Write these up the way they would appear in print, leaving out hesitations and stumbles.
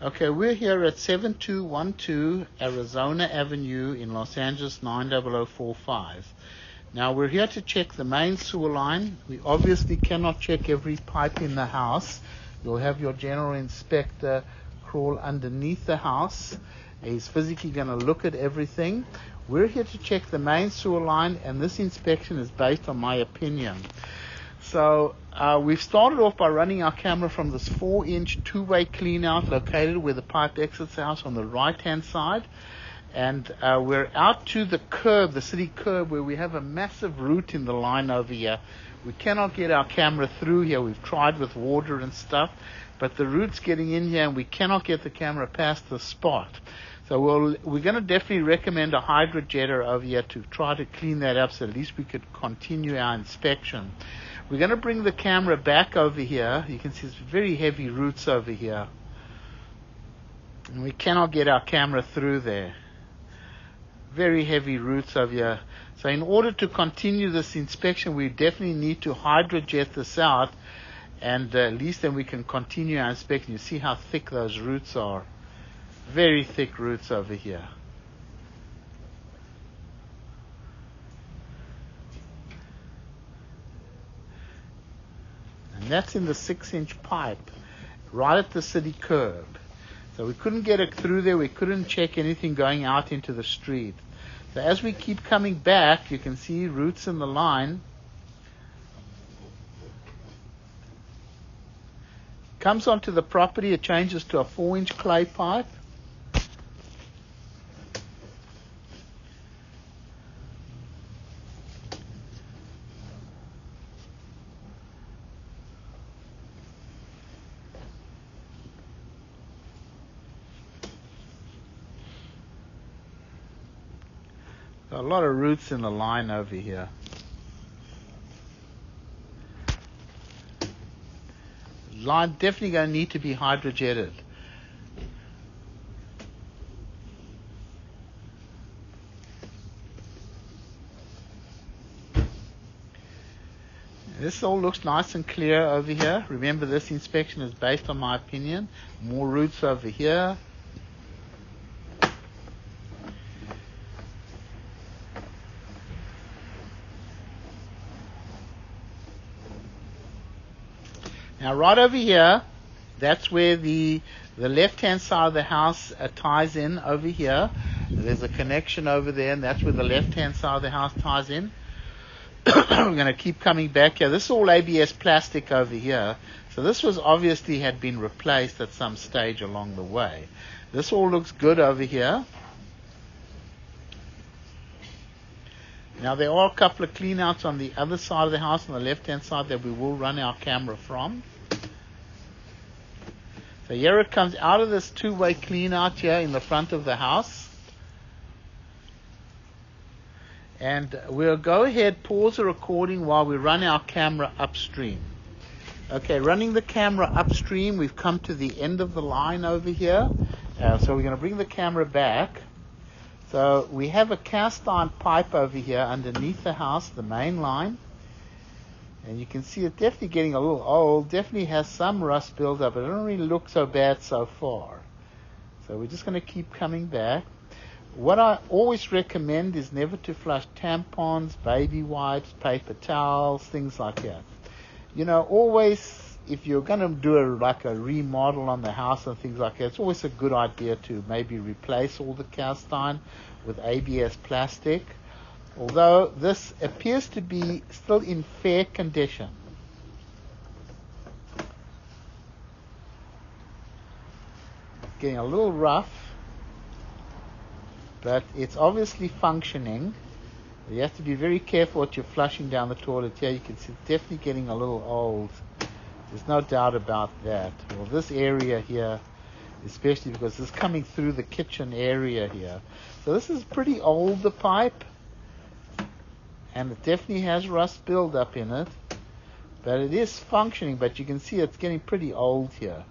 Okay, we're here at 7212 Arizona Avenue in Los Angeles 90045. Now we're here to check the main sewer line. We obviously cannot check every pipe in the house. You'll have your general inspector crawl underneath the house. He's physically going to look at everything. We're here to check the main sewer line, and this inspection is based on my opinion. So we've started off by running our camera from this 4-inch two-way clean-out located where the pipe exits the house on the right-hand side. And we're out to the curb, the city curb, where we have a massive root in the line over here. We cannot get our camera through here. We've tried with water and stuff, but the root's getting in here and we cannot get the camera past the spot. So we're going to definitely recommend a hydrojetter over here to try to clean that up so at least we could continue our inspection. We're going to bring the camera back over here. You can see it's very heavy roots over here. And we cannot get our camera through there. Very heavy roots over here. So in order to continue this inspection, we definitely need to hydrojet this out, and at least then we can continue our inspection. You see how thick those roots are. Very thick roots over here. And that's in the 6-inch pipe, right at the city curb. So we couldn't get it through there. We couldn't check anything going out into the street. So as we keep coming back, you can see roots in the line. Comes onto the property, it changes to a 4-inch clay pipe. A lot of roots in the line over here. Line definitely going to need to be hydrojetted. This all looks nice and clear over here. Remember, this inspection is based on my opinion. More roots over here. Now right over here, that's where the left-hand side of the house ties in over here. There's a connection over there, and that's where the left-hand side of the house ties in. We're going to keep coming back here. This is all ABS plastic over here. So this was obviously had been replaced at some stage along the way. This all looks good over here. Now there are a couple of cleanouts on the other side of the house, on the left-hand side, that we will run our camera from. So here it comes out of this two-way clean-out here in the front of the house. And we'll go ahead, pause the recording while we run our camera upstream. Okay, running the camera upstream, we've come to the end of the line over here. So we're going to bring the camera back. So we have a cast iron pipe over here underneath the house, the main line. And you can see it's definitely getting a little old, definitely has some rust buildup, but it doesn't really look so bad so far. So we're just going to keep coming back. What I always recommend is never to flush tampons, baby wipes, paper towels, things like that. You know, always, if you're going to do like a remodel on the house and things like that, it's always a good idea to maybe replace all the cast iron with ABS plastic. Although this appears to be still in fair condition. It's getting a little rough, but it's obviously functioning. You have to be very careful what you're flushing down the toilet here. You can see it's definitely getting a little old. There's no doubt about that. Well, this area here, especially because it's coming through the kitchen area here. So this is pretty old, the pipe. And it definitely has rust buildup in it, but it is functioning, but you can see it's getting pretty old here.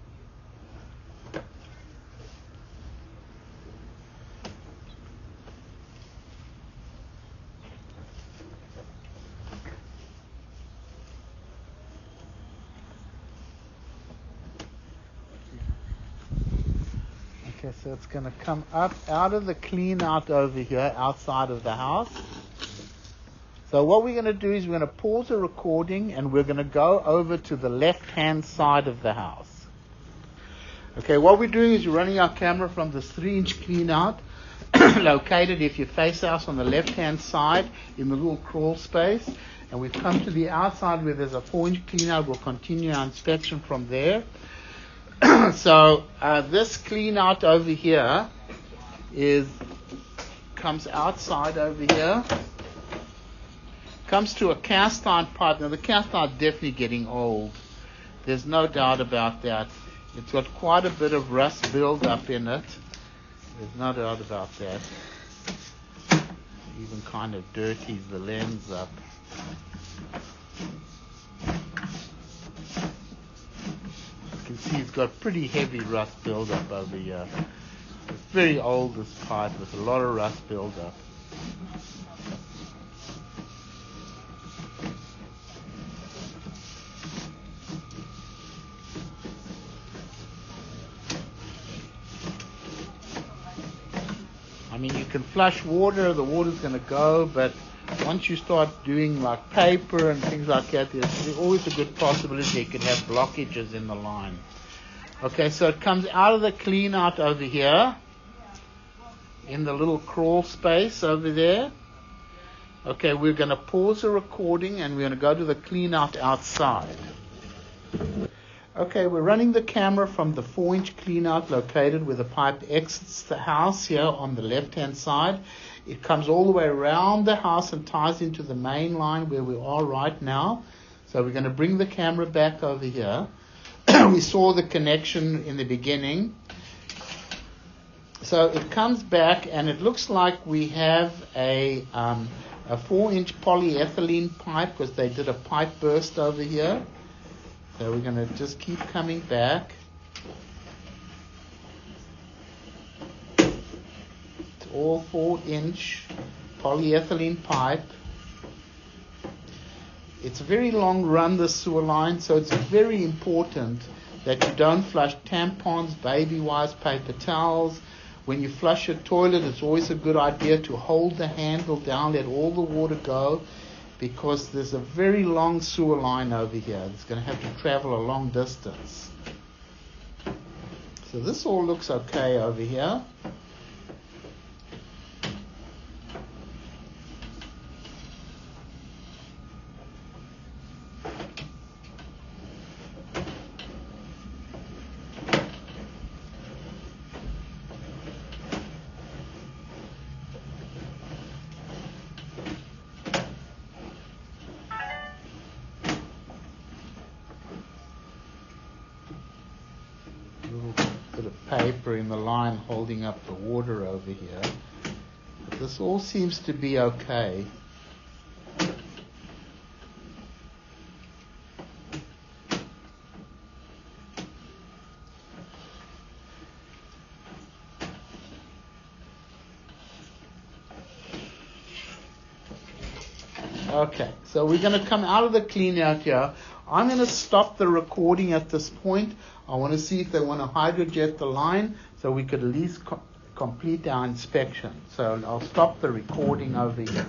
Okay, so it's going to come up out of the clean out over here outside of the house. So what we're going to do is we're going to pause the recording and we're going to go over to the left-hand side of the house. Okay, what we're doing is we're running our camera from this 3-inch clean out located, if you face house, on the left-hand side in the little crawl space. And we've come to the outside where there's a 4-inch clean out. We'll continue our inspection from there. So this clean out over here comes outside over here. Comes to a cast iron pipe. Now the cast iron is definitely getting old. There's no doubt about that. It's got quite a bit of rust build up in it. There's no doubt about that. Even kind of dirties the lens up. You can see it's got pretty heavy rust build up over here. It's very old, this pipe, with a lot of rust build up. I mean, you can flush water, the water's going to go, but once you start doing like paper and things like that, there's always a good possibility you could have blockages in the line. Okay, so it comes out of the clean out over here in the little crawl space over there. Okay, we're going to pause the recording and we're going to go to the clean out outside. Okay, we're running the camera from the 4-inch clean out located where the pipe exits the house here on the left-hand side. It comes all the way around the house and ties into the main line where we are right now. So we're going to bring the camera back over here. We saw the connection in the beginning. So it comes back and it looks like we have a 4-inch polyethylene pipe because they did a pipe burst over here. So we're going to just keep coming back. It's all 4-inch polyethylene pipe. It's a very long run, this sewer line, so it's very important that you don't flush tampons, baby wipes, paper towels. When you flush your toilet, it's always a good idea to hold the handle down, let all the water go, because there's a very long sewer line over here. It's going to have to travel a long distance. So this all looks okay over here. Bit of paper in the line holding up the water over here. But this all seems to be okay. Okay, so we're going to come out of the clean out here. I'm going to stop the recording at this point. I want to see if they want to hydrojet the line so we could at least complete our inspection. So I'll stop the recording over here.